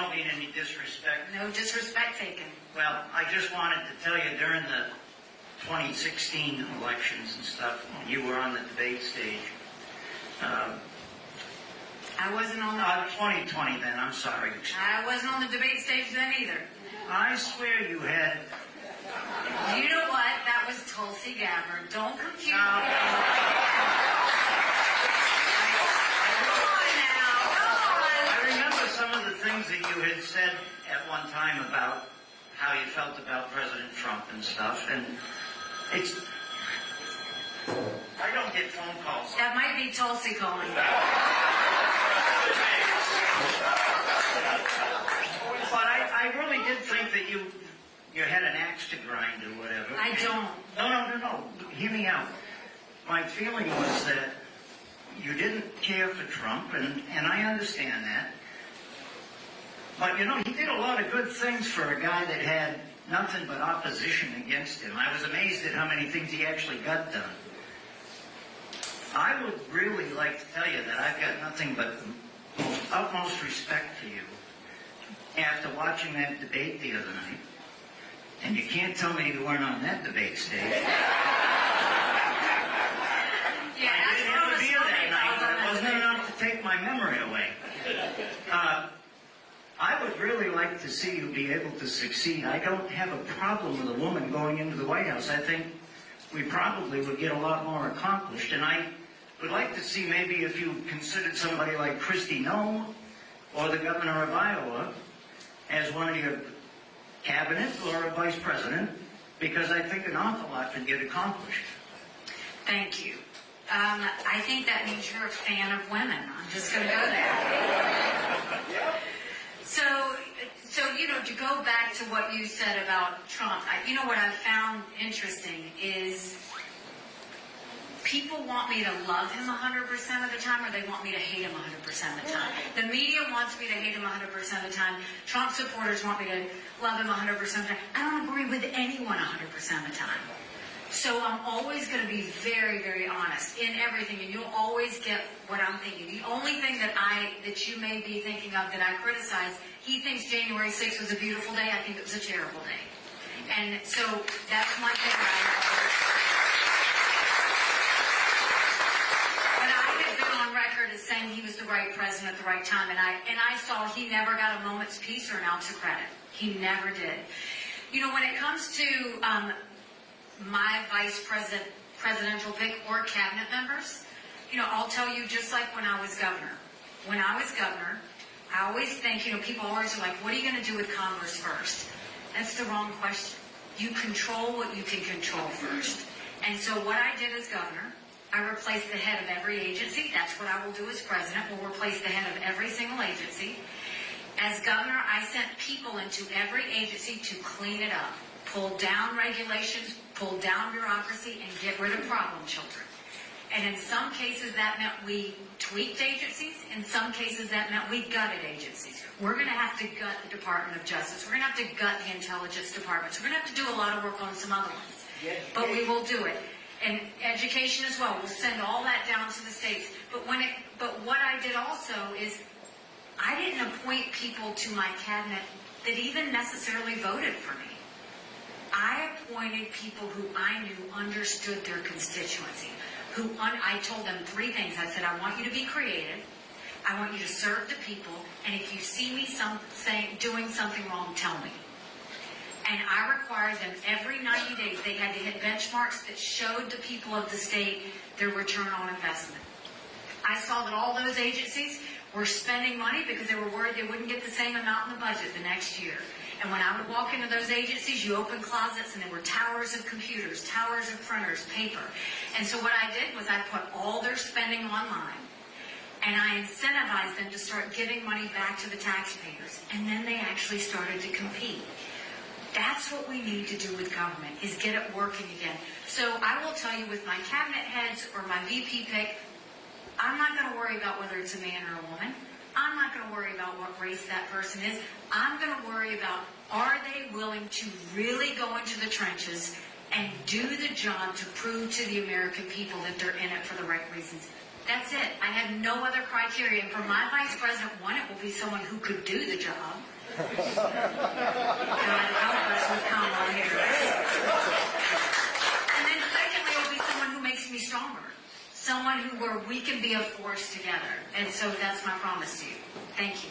don't mean any disrespect. No disrespect taken. Well, I just wanted to tell you, during the 2016 elections and stuff, you were on the debate stage. I wasn't on the 2020 then, I'm sorry. I wasn't on the debate stage then either. I swear you had. You know what? That was Tulsi Gabbard. Don't confuse me. Now, I remember some of the things that you had said at one time about how you felt about President Trump and stuff, and it's... I don't get phone calls. That might be Tulsi calling. But I really did think that you had an axe to grind or whatever. I don't. No. Hear me out. My feeling was that you didn't care for Trump, and I understand that. But, you know, he did a lot of good things for a guy that had nothing but opposition against him. I was amazed at how many things he actually got done. I would really like to tell you that I've got nothing but the utmost respect for you after watching that debate the other night. And you can't tell me you weren't on that debate stage. Yeah, I didn't have to be there that night, but it wasn't enough to take my memory away. I would really like to see you be able to succeed. I don't have a problem with a woman going into the White House. I think we probably would get a lot more accomplished. And I would like to see maybe if you considered somebody like Kristi Noem or the governor of Iowa as one of your cabinet or a vice president, because I think an awful lot could get accomplished. Thank you. I think that means you're a fan of women. I'm just going to go there. So, you know, to go back to what you said about Trump, you know what I've found interesting is people want me to love him 100% of the time, or they want me to hate him 100% of the time. The media wants me to hate him 100% of the time. Trump supporters want me to love him 100% of the time. I don't agree with anyone 100% of the time. So I'm always going to be very, very honest in everything, and you'll always get what I'm thinking. The only thing that you may be thinking of that I criticize, he thinks January 6th was a beautiful day. I think it was a terrible day. And so that's one thing that But I have been on record as saying he was the right president at the right time, and I saw he never got a moment's peace or an ounce of credit. He never did. You know, when it comes to my presidential pick or cabinet members, you know, I'll tell you, just like when I was governor. When I was governor, I always think, you know, people always are like, what are you going to do with Congress first? That's the wrong question. You control what you can control first. And so what I did as governor, I replaced the head of every agency. That's what I will do as president. We'll replace the head of every single agency. As governor, I sent people into every agency to clean it up. Pull down regulations, pull down bureaucracy, and get rid of problem children. And in some cases that meant we tweaked agencies. In some cases that meant we gutted agencies. We're going to have to gut the Department of Justice. We're going to have to gut the intelligence departments. We're going to have to do a lot of work on some other ones. But we will do it. And education as well. We'll send all that down to the states. But what I did also is I didn't appoint people to my cabinet that even necessarily voted for me. I appointed people who I knew understood their constituency. I told them three things. I said, I want you to be creative. I want you to serve the people. And if you see me doing something wrong, tell me. And I required them every 90 days. They had to hit benchmarks that showed the people of the state their return on investment. I saw that all those agencies were spending money because they were worried they wouldn't get the same amount in the budget the next year. And when I would walk into those agencies, you open closets and there were towers of computers, towers of printers, paper. And so what I did was I put all their spending online. And I incentivized them to start giving money back to the taxpayers. And then they actually started to compete. That's what we need to do with government, is get it working again. So I will tell you, with my cabinet heads or my VP pick, I'm not going to worry about whether it's a man or a woman. I'm not going to worry about what race that person is. I'm going to worry about, are they willing to really go into the trenches and do the job to prove to the American people that they're in it for the right reasons? That's it. I have no other criteria. And for my vice president, one, it will be someone who could do the job. God help us with Kamala Harris. And then secondly, it will be someone who makes me stronger. Someone where we can be a force together. And so that's my promise to you. Thank you.